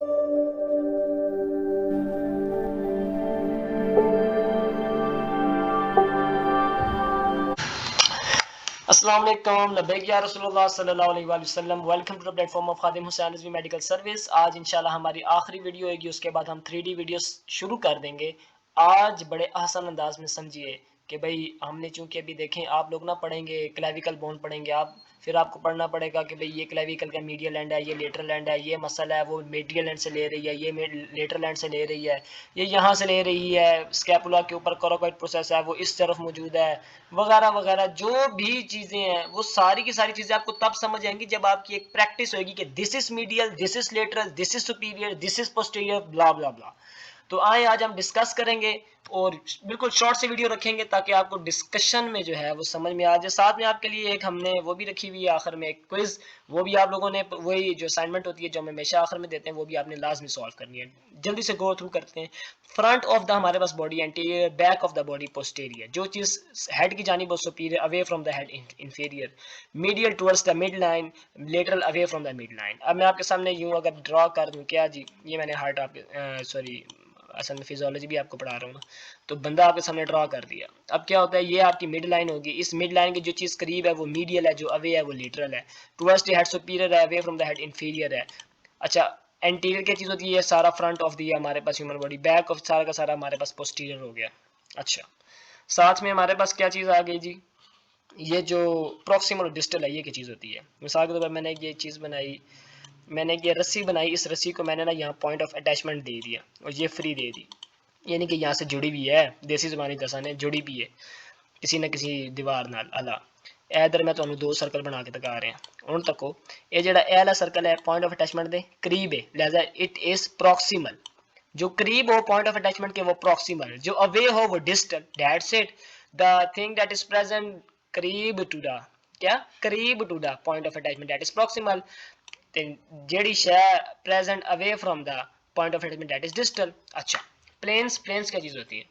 अस्सलाम वालेकुम लब्बैक या रसूलुल्लाह सल्लल्लाहु अलैहि वसल्लम। Welcome to the platform of Khadim Hussain Rizvi medical service. आज इंशाल्लाह हमारी आखिरी वीडियो होगी, उसके बाद हम 3D वीडियोस शुरू कर देंगे। आज बड़े आसान अंदाज में समझिए कि भाई हमने चूंकि अभी देखें, आप लोग ना पढ़ेंगे क्लेविकल बोन पढ़ेंगे आप, फिर आपको पढ़ना पड़ेगा कि भाई ये क्लेविकल का मीडियल एंड है, ये लेटरल एंड है, ये मसल है वो मीडियल एंड से ले रही है, ये लेटरल एंड से ले रही है, ये यहाँ से ले रही है, स्कैपुला के ऊपर कोरोकोइड प्रोसेस है वो इस तरफ मौजूद है, वगैरह वगैरह। जो भी चीज़ें हैं वो सारी की सारी चीज़ें आपको तब समझ आएंगी जब आपकी एक प्रैक्टिस होगी कि this is medial, this is lateral, this is superior, this is posterior, blah blah blah. तो आए आज हम डिस्कस करेंगे और बिल्कुल शॉर्ट से वीडियो रखेंगे ताकि आपको डिस्कशन में जो है वो समझ में आ जाए। साथ में आपके लिए एक हमने वो भी रखी हुई है आखिर में एक क्विज, वो भी आप लोगों ने वही जो असाइनमेंट होती है जो हम हमेशा आखिर में देते हैं वो भी आपने लाजमी सॉल्व करनी है। जल्दी से गो थ्रू करते हैं। फ्रंट ऑफ द हमारे पास body anterior, back of the body posterior, जो चीज़ हेड की जानिब वो superior away from the head inferior, medial towards the mid line, lateral away from the mid line. अब मैं आपके सामने यूं अगर ड्रॉ कर दूं, क्या जी ये मैंने हार्ट आपके सॉरी असल में फिजियोलॉजी भी आपको पढ़ा रहा हूँ ना, तो बंदा आपके सामने ड्रॉ कर दिया। अब क्या होता है, ये आपकी मिड लाइन होगी, इस मिड लाइन की जो चीज़ करीब है वो मीडियल है, जो अवे है वो लेटरल है, टुवर्ड्स द हेड सुपीरियर है, away from the head inferior है। अच्छा, एंटीरियर क्या चीज़ होती है, सारा फ्रंट ऑफ दी हमारे पास ह्यूमन बॉडी, बैक ऑफ सारा का सारा हमारे पास पोस्टीरियर हो गया। अच्छा, साथ में हमारे पास क्या चीज़ आ गई जी, ये जो प्रॉक्सिमल और डिस्टल है, ये क्या चीज़ होती है। मिसाल के तौर पर मैंने ये चीज़ बनाई, मैंने ये रस्सी बनाई, इस रस्सी को मैंने ना यहाँ पॉइंट ऑफ अटैचमेंट दे दिया और ये फ्री दे दी, यानी कि यहाँ से जुड़ी भी है, देसी ज़बानी दसाने जुड़ी भी है किसी न किसी दीवार नाल अला। इधर मैं ਤੁਹਾਨੂੰ दो सर्कल बना के दिखा रहे हैं ਹੁਣ तको ये ਜਿਹੜਾ ਇਹ वाला सर्कल है पॉइंट ऑफ अटैचमेंट ਦੇ करीब है, लिहाजा इट इज प्रॉक्सिमल। जो करीब हो पॉइंट ऑफ अटैचमेंट के वो प्रॉक्सिमल, जो अवे हो वो distal. That's it, the thing that is present करीब टू द, क्या करीब to the point of attachment that is proximal. जेडी शय present away from the point of attachment that is distal. अच्छा, प्लेन्स, प्लेन्स क्या चीज़ होती है।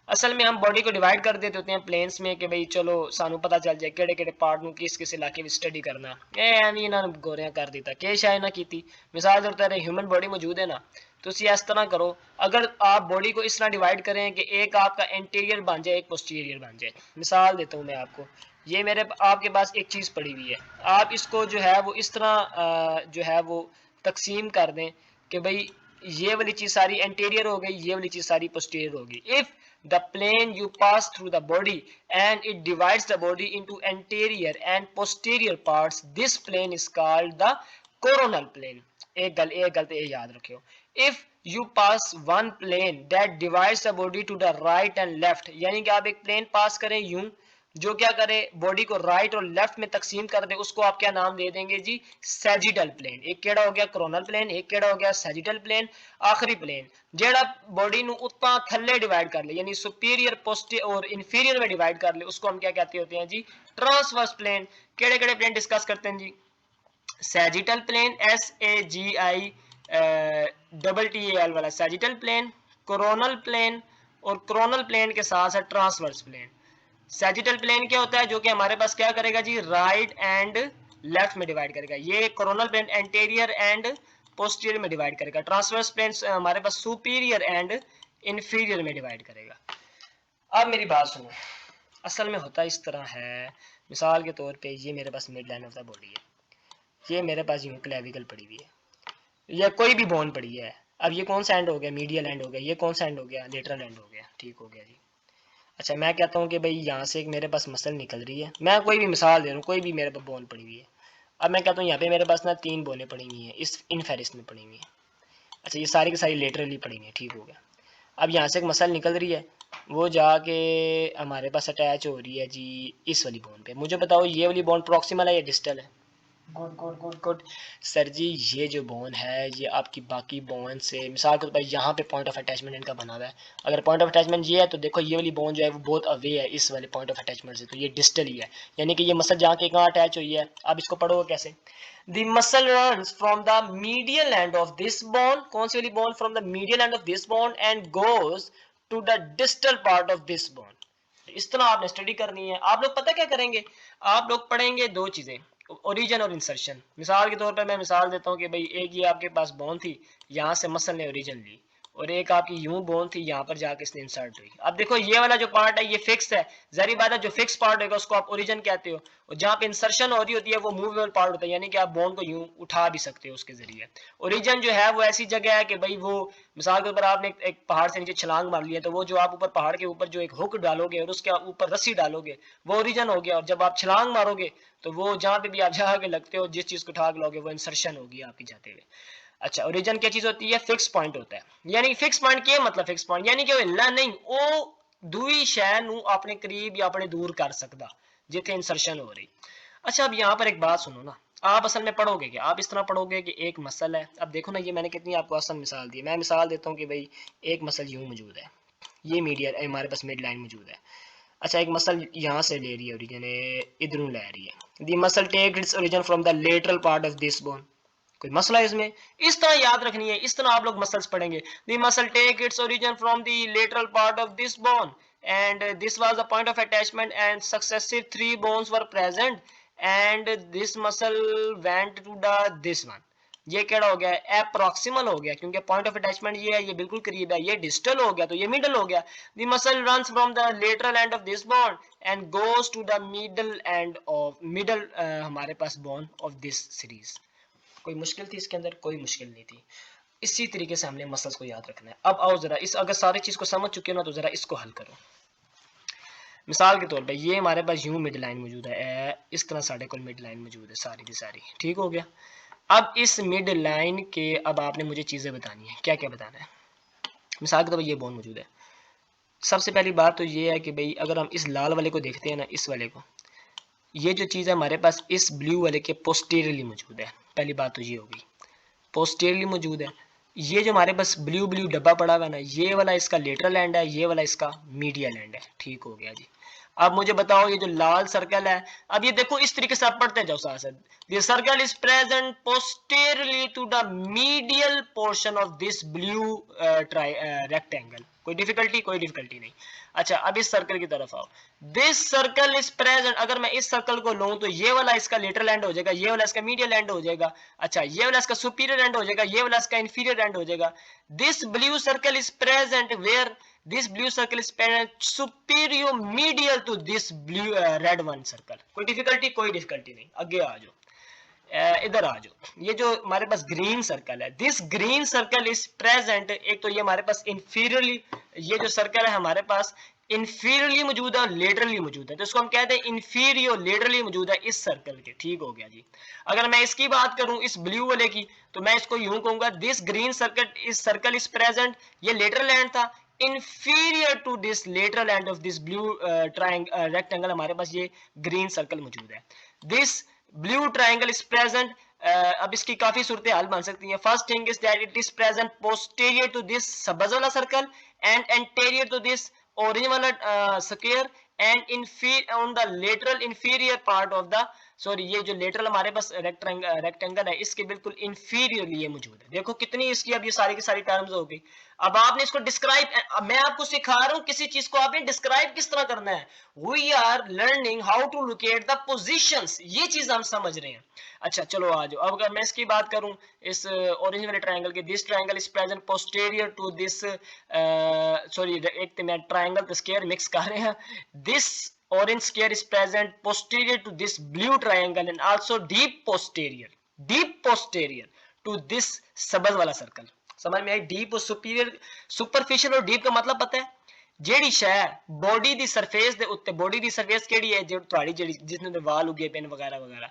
असल में हम बॉडी को डिवाइड कर देते होते हैं प्लेन्स में कि भाई चलो सानू पता चल जाए किहड़े किहड़े पार्ट ਨੂੰ किस किस इलाके में स्टडी करना। ਐਵੇਂ ਇਹਨਾਂ ਨੇ ਗੋਰਿਆਂ कर ਦਿੱਤਾ कि शायद ना ਕੀਤੀ। मिसाल के तौर पर ह्यूमन बॉडी मौजूद है ना, तो इसी इस तरह करो, अगर आप बॉडी को इस तरह डिवाइड करें कि एक आपका एंटीरियर बन जाए एक पोस्टीरियर बन जाए। मिसाल देता हूँ मैं आपको, ये मेरे आपके पास एक चीज़ पड़ी हुई है, आप इसको जो है वो इस तरह जो है वो तकसीम कर दें कि भाई ये वाली चीज़ सारी एंटीरियर हो गई, ये वाली चीज़ सारी पोस्टीरियर होगी। If the plane you pass through the body and it divides the body into anterior and posterior parts, this plane is called the coronal plane। एक गलत ये याद रखियो, if you pass one plane that divides the body to the right and left, यानी कि आप एक plane पास करें यूं जो क्या करे बॉडी को राइट और लेफ्ट में तकसीम कर दे, उसको आप क्या नाम दे देंगे जी, सैजिटल प्लेन। एक केड़ा हो गया कोरोनल प्लेन, एक केड़ा हो गया सैजिटल प्लेन। आखिरी प्लेन जेड़ा बॉडी नु उतना थल्ले डिवाइड कर ले, यानी सुपीरियर पोस्टीरियर और इंफीरियर में डिवाइड कर ले, उसको हम क्या कहते होते हैं जी, ट्रांसवर्स प्लेन। केड़े केड़े प्लेन डिस्कस करते हैं जी, सैजिटल प्लेन, SAGI TTAL वाला सैजिटल प्लेन, कोरोनल प्लेन, और कोरोनल प्लेन के साथ साथ ट्रांसवर्स प्लेन। सैजिटल प्लेन क्या होता है, जो कि हमारे पास क्या करेगा जी, राइट एंड लेफ्ट में डिवाइड करेगा। ये coronal plane anterior and posterior में डिवाइड करेगा। ट्रांसवर्स प्लेन हमारे पास सुपीरियर एंड इंफीरियर में डिवाइड करेगा। अब मेरी बात सुनो, असल में होता इस तरह है, मिसाल के तौर पे ये मेरे पास mid line of the body है, ये मेरे पास यूं क्लेविकल पड़ी हुई है, या कोई भी बोन पड़ी है। अब ये कौन सा एंड हो गया, मीडियल एंड हो गया, ये कौन सा एंड हो गया, लेटरल एंड हो गया। ठीक हो गया जी। अच्छा, मैं कहता हूँ कि भाई यहाँ से एक मेरे पास मसल निकल रही है, मैं कोई भी मिसाल दे रहा हूँ, कोई भी मेरे पास बोन पड़ी हुई है। अब मैं कहता हूँ यहाँ पे मेरे पास ना 3 बोनें पड़ी हुई हैं, इस इनफेरिस में पड़ी हुई हैं। अच्छा, ये सारी की सारी लेटरली पड़ी हुई हैं। ठीक हो गया। अब यहाँ से एक मसल निकल रही है, वो जाके हमारे पास अटैच हो रही है जी इस वाली बोन पे। मुझे बताओ ये वाली बोन प्रॉक्सिमल है या डिस्टल है। Good good good good sir ji, ये जो बोन है ये आपकी बाकी बोन से, मिसाल के तौर पर यहाँ पे पॉइंट ऑफ अटैचमेंट इनका बना हुआ है। अगर पॉइंट ऑफ अटैचमेंट ये है तो देखो ये वाली बोन जो है वो बहुत अवे है इस वाले पॉइंट ऑफ अटैचमेंट से, तो ये डिस्टल ही है, यानी कि ये मसल जहाँ के कहाँ अटैच हुई है। अब इसको पढ़ोगे कैसे, the muscle runs from the medial end of this bone, कौन सी वाली bone, from the medial end of this bone and goes to the distal part of this bone. इस तरह आपने स्टडी करनी है। आप लोग पता क्या करेंगे, आप लोग पढ़ेंगे दो चीजें, ओरिजिन और इंसर्शन। मिसाल के तौर पर मैं मिसाल देता हूँ कि भाई एक ये आपके पास बोन थी, यहाँ से मसल ने ओरिजिन ली, और एक आपकी यूं बोन थी, यहाँ पर जाके इसने इंसर्ट हुई। अब देखो ये वाला जो पार्ट है ये फिक्स है, जाहिर बात है जो फिक्स पार्ट होगा उसको आप ओरिजिन कहते हो, और जहाँ पे इंसर्शन हो रही होती है वो मूवेबल पार्ट होता है, यानी कि आप बोन को यूं उठा भी सकते हो उसके जरिए। ओरिजिन जो है वो ऐसी जगह है कि भाई वो मिसाल के ऊपर आपने एक पहाड़ से नीचे छलांग मार लिया, तो वो जो आप ऊपर पहाड़ के ऊपर जो एक हुक डालोगे और उसके ऊपर रस्सी डालोगे वो ओरिजिन हो गया, और जब आप छलांग मारोगे तो वो जहाँ पे भी आप जाके लगते हो, जिस चीज को उठा के लोगे वो इंसर्शन होगी आपकी जाते हुए। अच्छा, ओरिजिन क्या चीज होती है? फिक्स पॉइंट होता है, यानी फिक्स पॉइंट क्या मतलब? फिक्स पॉइंट यानी कि हिलना नहीं, वो दूई शय नू अपने करीब या अपने दूर कर सकता जिथे इंसर्शन हो रही। अच्छा, अब यहाँ पर एक बात सुनो ना, आप असल में पढ़ोगे क्या? आप इस तरह पढ़ोगे कि एक मसल है, अब देखो ना ये मैंने कितनी आपको आसान मिसाल दी। मैं मिसाल देता हूँ कि भाई एक मसल यूं मौजूद है, ये मीडिया हमारे पास मिड लाइन मौजूद है। अच्छा, एक मसल यहाँ से ले रही है ओरिजिन, इधरों ले रही है। The muscle take its origin from the lateral part of this bone. कोई मसला है इसमें? इस तरह याद रखनी है, इस तरह आप लोग मसल्स पढ़ेंगे। The muscle take its origin from the lateral part of this bone and this was the point of attachment and successive 3 bones were present and this muscle went to the this one। ये केड़ा हो गया? एप्रोक्सिमल हो गया, क्योंकि point of attachment ये है, ये बिल्कुल करीब है। ये डिस्टल हो गया तो ये मिडल हो गया। The muscle runs from the lateral end of this bone and goes to the middle end of middle हमारे पास बोन ऑफ दिस सीरीज। कोई मुश्किल थी इसके अंदर? कोई मुश्किल नहीं थी। इसी तरीके से हमने मसल्स को याद रखना है। अब आओ जरा इस, अगर सारी चीज को समझ चुके हो ना तो जरा इसको हल करो। मिसाल के तौर पे ये हमारे पास यूं मिड लाइन मौजूद है, इस तरह साढ़े को मिड लाइन मौजूद है सारी की सारी, ठीक हो गया। अब इस मिड लाइन के अब आपने मुझे चीजें बतानी है, क्या क्या बताना है। मिसाल के तौर पर ये बोन मौजूद है। सबसे पहली बात तो ये है कि भाई अगर हम इस लाल वाले को देखते हैं ना, इस वाले को, ये जो चीज़ है हमारे पास इस ब्लू वाले के पोस्टीरियरली मौजूद है। पहली बात तो ये होगी, पोस्टीरियरली मौजूद है। ये जो हमारे पास ब्लू ब्लू डब्बा पड़ा हुआ ना, ये वाला इसका लेटरल एंड है, ये वाला इसका मीडियल एंड है, ठीक हो गया जी। अब मुझे बताओ ये जो लाल सर्कल है, अब ये देखो इस तरीके से आप पढ़ते जाओ साथ साथ। The circle is present posteriorly to the medial portion of this blue rectangle. कोई डिफिकल्टी? कोई डिफिकल्टी नहीं। अच्छा, अब इस सर्कल की तरफ आओ। दिस सर्कल इज प्रेजेंट, अगर मैं इस सर्कल को लूं तो ये वाला इसका लेटरल एंड हो जाएगा, ये वाला इसका मीडियल एंड हो जाएगा। अच्छा, ये वाला इसका सुपीरियर एंड हो जाएगा, ये वाला इसका इंफीरियर एंड हो जाएगा। This blue circle is present where this blue circle is present superior medial to this blue red one circle. कोई डिफिकल्टी? कोई डिफिकल्टी नहीं। आगे आ जाओ, इधर आ जाओ। ये जो हमारे पास ग्रीन सर्कल है, this green circle is present, एक तो ये हमारे पास इंफीरियरली, ये जो सर्कल है हमारे पास इंफीरियरली मौजूद है और लेटरली मौजूद है, तो इसको हम कहते हैं इंफीरियर लेटरली मौजूद है इस सर्कल के, ठीक हो गया जी। अगर मैं इसकी बात करूं इस ब्लू वाले की, तो मैं इसको यूं कहूंगा, दिस ग्रीन सर्कल इस सर्कल इज प्रेजेंट, ये लेटरल एंड था, inferior to this lateral end of this blue rectangle, हमारे पास ये ग्रीन सर्कल मौजूद है। This blue triangle is present, अब इसकी काफी सूरतें हाल बन सकती हैं। First thing is that it is present posterior to this सबज वाला circle and anterior to this origin वाला square and on the lateral inferior part of the, sorry ये जो लेटरल हमारे पास रेक्टेंगल है इसके बिल्कुल इंफीरियरली ये मौजूद है। देखो कितनी इसकी अब ये सारी की सारी टर्म्स हो गई। अब आपने इसको डिस्क्राइब, मैं आपको सिखा रहा हूं किसी चीज को आपने डिस्क्राइब किस तरह करना है। We are learning how to locate the positions, ये चीज हम समझ रहे हैं। अच्छा चलो आ जाओ। अब अगर मैं इसकी बात करूं इस ओरिजिन वाले ट्रायंगल की, this triangle is present posterior to this, sorry एक तो मैं ट्रायंगल तो स्क्वायर मिक्स कर रहे हैं। This orange square is present posterior to this blue triangle and also deep posterior to this सबज वाला सर्कल। समझ में आई? डीप और सुपीरियर, सुपरफिशियल और डीप का मतलब पता है? ਜਿਹੜੀ ਸ਼ੈ ਬੋਡੀ ਦੀ ਸਰਫੇਸ ਦੇ ਉੱਤੇ, ਬੋਡੀ ਦੀ ਸਰਫੇਸ ਕਿਹੜੀ ਹੈ, ਜਿਹੜੀ ਤੁਹਾਡੀ ਜਿਹੜੀ ਜਿਸਨੇ ਤੇ ਵਾਲ ਉਗੇ ਪੈਨ ਵਗੈਰਾ ਵਗੈਰਾ,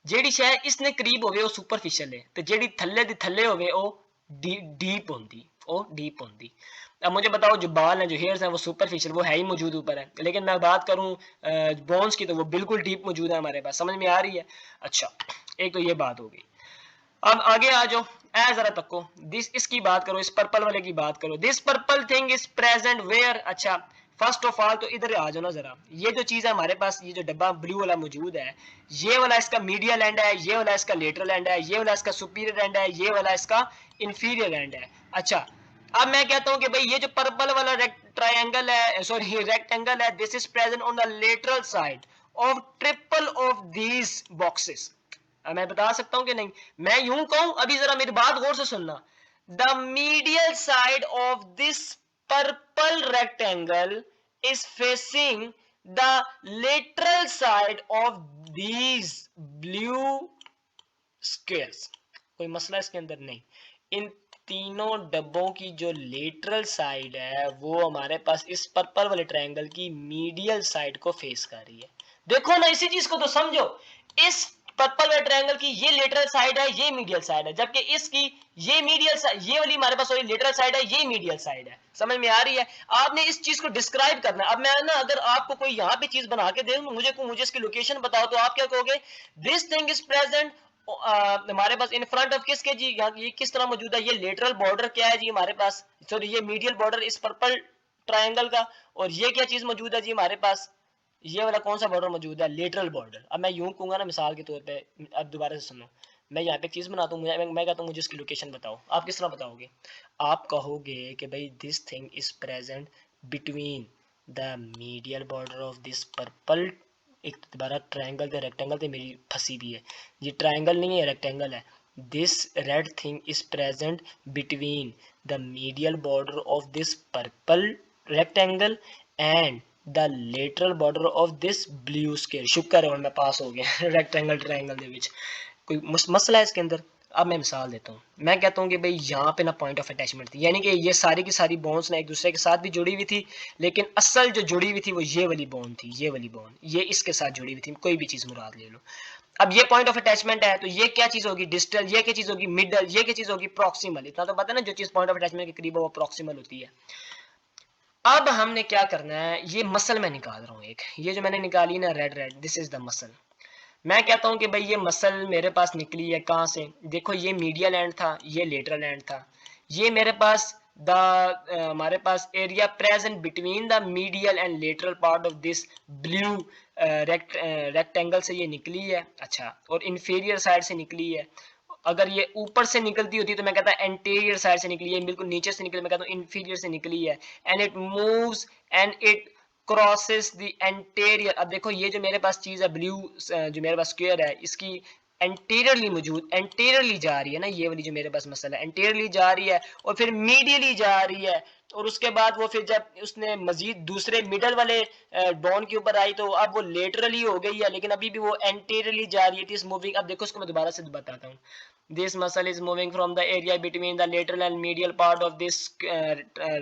ਜਿਹੜੀ ਸ਼ੈ ਇਸਨੇ ਕਰੀਬ ਹੋਵੇ ਉਹ ਸੁਪਰਫਿशियल ਹੈ, ਤੇ ਜਿਹੜੀ ਥੱਲੇ ਦੀ ਥੱਲੇ ਹੋਵੇ ਉਹ डीप होंगी, वो डीप होंगी। अब मुझे बताओ जो बाल हैं, जो हेयर्स हैं, वो सुपरफिशियल, वो है ही मौजूद ऊपर है, लेकिन मैं बात करूं बोन्स की तो वो बिल्कुल डीप मौजूद है हमारे पास। समझ में आ रही है? अच्छा, एक तो ये बात हो गई। अब आगे आ जाओ, ऐ जरा तको, दिस इसकी बात करो, इस पर्पल वाले की बात करो। This purple thing is present where. अच्छा, फर्स्ट ऑफ ऑल तो इधर आ जाओ ना जरा, ये जो चीज है हमारे पास, ये जो डब्बा ब्लू वाला मौजूद है, ये वाला इसका मीडियल एंड है, ये वाला इसका लेटरल एंड है, ये वाला इसका सुपीरियर एंड है, ये वाला इसका इंफीरियर एंड है। अच्छा, अब मैं कहता हूं कि भाई ये जो पर्पल वाला ट्रायंगल है, सॉरी रेक्टेंगल है, this is present on the lateral side of triple of these boxes. मैं बता सकता हूं कि नहीं? मैं यूं कहूं, अभी जरा मेरी बात गौर से सुनना। The medial side of this purple rectangle is facing the lateral side of these blue squares. कोई मसला इसके अंदर नहीं। इन तीनों डब्बों की जो लेटरल साइड है वो हमारे पास इस पर्पल वाले ट्रायंगल की मीडियल साइड को फेस कर रही है। देखो ना, इसी चीज को तो समझो। इस पर्पल वाले ट्रायंगल की ये लेटरल साइड है, ये मीडियल साइड है, जबकि इसकी ये मीडियल साइड, ये वाली हमारे पास लेटरल साइड है, ये मीडियल साइड है। समझ में आ रही है? आपने इस चीज को डिस्क्राइब करना है। अब मैं ना, अगर आपको कोई यहाँ पे चीज बना के दे, मुझे इसकी लोकेशन बताओ, तो आप क्या कहोगे? दिस थिंग इज प्रेजेंट हमारे पास इन फ्रंट ऑफ किसके जी, यहाँ ये किस तरह मौजूद है? ये लेटरल बॉर्डर क्या है जी हमारे पास, सॉरी ये मीडियल बॉर्डर इस पर्पल ट्रायंगल का। और ये क्या चीज मौजूद है जी हमारे पास? ये वाला कौन सा बॉर्डर मौजूद है? Lateral border. अब मैं यूं कहूंगा ना मिसाल के तौर पे, अब दोबारा से सुनो। मैं यहाँ पे एक चीज बनाता हूँ, मैं कहता हूँ मुझे इसकी लोकेशन बताओ। आप किस तरह बताओगे? आप कहोगे कि भाई this thing is present between the medial border of this purple, एक दोबारा ट्रायंगल थे रेक्टेंगल थे मेरी फंसी भी है, ये ट्रायंगल नहीं है रेक्टेंगल है। This red thing is present between the medial border of this purple rectangle and the lateral border of this blue square. शुक्र है मैं पास हो गया रेक्टेंगल ट्रायंगल ਦੇ ਵਿੱਚ कोई मसला है इसके अंदर? अब मैं मिसाल देता हूँ। मैं कहता हूँ कि भाई यहाँ पे ना पॉइंट ऑफ अटैचमेंट थी, यानी कि ये सारी की सारी बोन्स ना एक दूसरे के साथ भी जुड़ी हुई थी, लेकिन असल जो जुड़ी हुई थी वो ये वाली बोन थी, ये वाली बोन, ये इसके साथ जुड़ी हुई थी। कोई भी चीज मुराद ले लो। अब ये पॉइंट ऑफ अटैचमेंट है, तो ये क्या चीज होगी? डिस्टल। ये क्या चीज होगी? मिडल। ये क्या चीज होगी? प्रॉक्सिमल। इतना तो पता है ना, जो चीज पॉइंट ऑफ अटैचमेंट के करीब है वो प्रॉक्सिमल होती है। अब हमने क्या करना है, ये मसल मैं निकाल रहा हूँ एक, ये जो मैंने निकाली ना red red, this is the muscle. मैं कहता हूं कि भाई ये मसल मेरे पास निकली है कहां से? देखो ये मीडियल एंड था, ये लेटरल एंड था। ये मेरे पास द हमारे पास area present between the medial and lateral part of this blue rectangle से ये निकली है। अच्छा, और इंफीरियर साइड से निकली है। अगर ये ऊपर से निकलती होती तो मैं कहता एंटीरियर साइड से निकली है, बिल्कुल नीचे से निकली, मैं कहता हूँ इंफीरियर से निकली है। And it moves and it crosses the anterior. अब देखो ये जो मेरे पास चीज है ब्लू, जो मेरे पास स्क्वायर है, इसकी एंटीरियरली मौजूद, एंटीरियरली जा रही है ना, ये वाली जो मेरे पास मसला है, एंटीरियरली जा रही है और फिर मीडियली जा रही है। और उसके बाद वो फिर जब उसने मजीद दूसरे मिडल वाले बोन के ऊपर आई तो अब वो लेटरली हो गई है, लेकिन अभी भी वो एंटीरियरली जा रही है, इट इज मूविंग। अब देखो उसको मैं दोबारा से बताता हूँ। This muscle is moving from the area between the lateral and medial part of this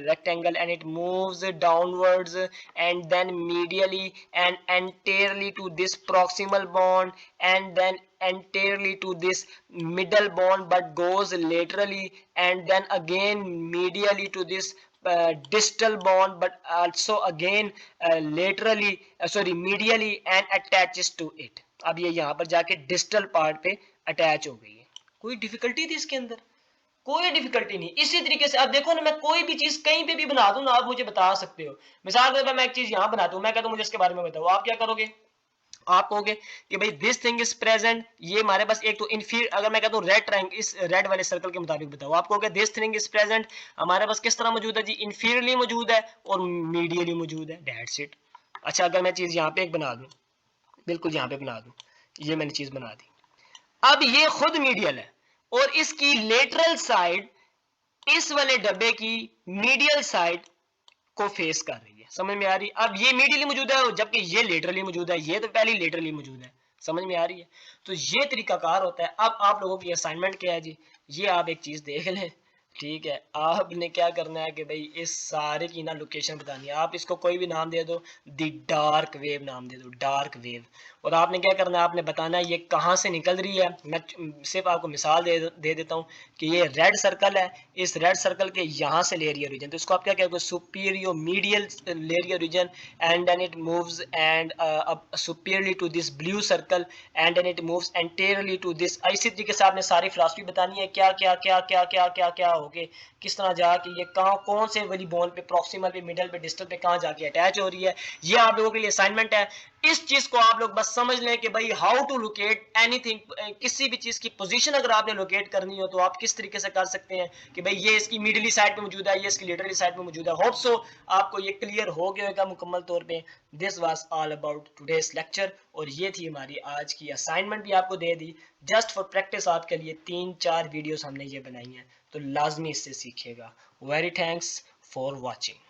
rectangle, and it moves downwards and then medially and anteriorly to this proximal bone, and then anteriorly to this middle bone, but goes laterally and then again medially to this distal bone, but also again laterally, sorry medially, and attaches to it. अब ये यहाँ पर जाके distal part पे attach हो गई है। कोई डिफिकल्टी थी इसके अंदर? कोई डिफिकल्टी नहीं। इसी तरीके से अब देखो ना, मैं कोई भी चीज कहीं पे भी बना दूं ना, आप मुझे बता सकते हो। मिसाल के तौर पर मैं एक चीज यहाँ बनाता हूँ, मैं कहता हूँ मुझे इसके बारे में बताओ, आप क्या करोगे? आप कहोगे कि भाई दिस थिंग इज प्रेजेंट, ये हमारे पास एक तो इनफीर, अगर मैं कहता हूँ रेड ट्रायंगल, इस रेड वाले सर्कल के मुताबिक बताओ, आप कहोगे दिस थिंग इज प्रेजेंट हमारे पास किस तरह मौजूद है जी? इनफीरियरली मौजूद है और मीडियली मौजूद है, दैट्स इट। अच्छा, अगर मैं चीज यहाँ पे एक बना दूं, बिल्कुल यहाँ पे बना दूं, ये मैंने चीज बना दी। अब ये खुद मीडियल है और इसकी लेटरल साइड इस वाले डब्बे की मीडियल साइड को फेस कर रही है। समझ में आ रही? अब ये मीडियली मौजूद है जबकि ये लेटरली मौजूद है, ये तो पहले लेटरली मौजूद है। समझ में आ रही है? तो ये तरीकाकार होता है। अब आप लोगों की असाइनमेंट क्या है जी? ये आप एक चीज देख लें, ठीक है? आपने क्या करना है कि भाई इस सारे की ना लोकेशन बतानी है। आप इसको कोई भी नाम दे दो, द डार्क वेव नाम दे दो, डार्क वेव। और आपने क्या करना है, आपने बताना है ये कहाँ से निकल रही है। मैं सिर्फ आपको मिसाल दे देता हूँ कि ये रेड सर्कल है, इस रेड सर्कल के यहाँ से लेरियर रीजन, तो इसको आप क्या कहोगे? सुपीरियर मीडियल लेरियर region, and then it moves and superiorly to this blue circle, and then it moves anteriorly to this. इसी तरीके से आपने सारी फिलॉसफी बतानी है, क्या क्या क्या क्या क्या क्या क्या होगे, किस तरह जाके ये कहाँ कौन से वाली बोन पे, प्रॉक्सिमल पे, मिडल पे, डिस्टल पे कहाँ जाके अटैच हो रही है। ये आप लोगों के लिए असाइनमेंट है। इस चीज को आप लोग बस समझ लें कि भाई हाउ टू लोकेट एनीथिंग, किसी भी चीज की पोजीशन अगर आपने लोकेट करनी हो तो आप किस तरीके से कर सकते हैं कि भाई ये इसकी मिडली साइड पे मौजूद है, ये इसकी लेटरली साइड पे मौजूद है। होप सो आपको ये क्लियर हो गया होगा मुकम्मल तौर पे। This was all about today's lecture, और ये थी हमारी आज की असाइनमेंट भी आपको दे दी जस्ट फॉर प्रैक्टिस। आपके लिए 3-4 वीडियोस हमने ये बनाई हैं, तो लाजमी इससे सीखिएगा। Very thanks for watching.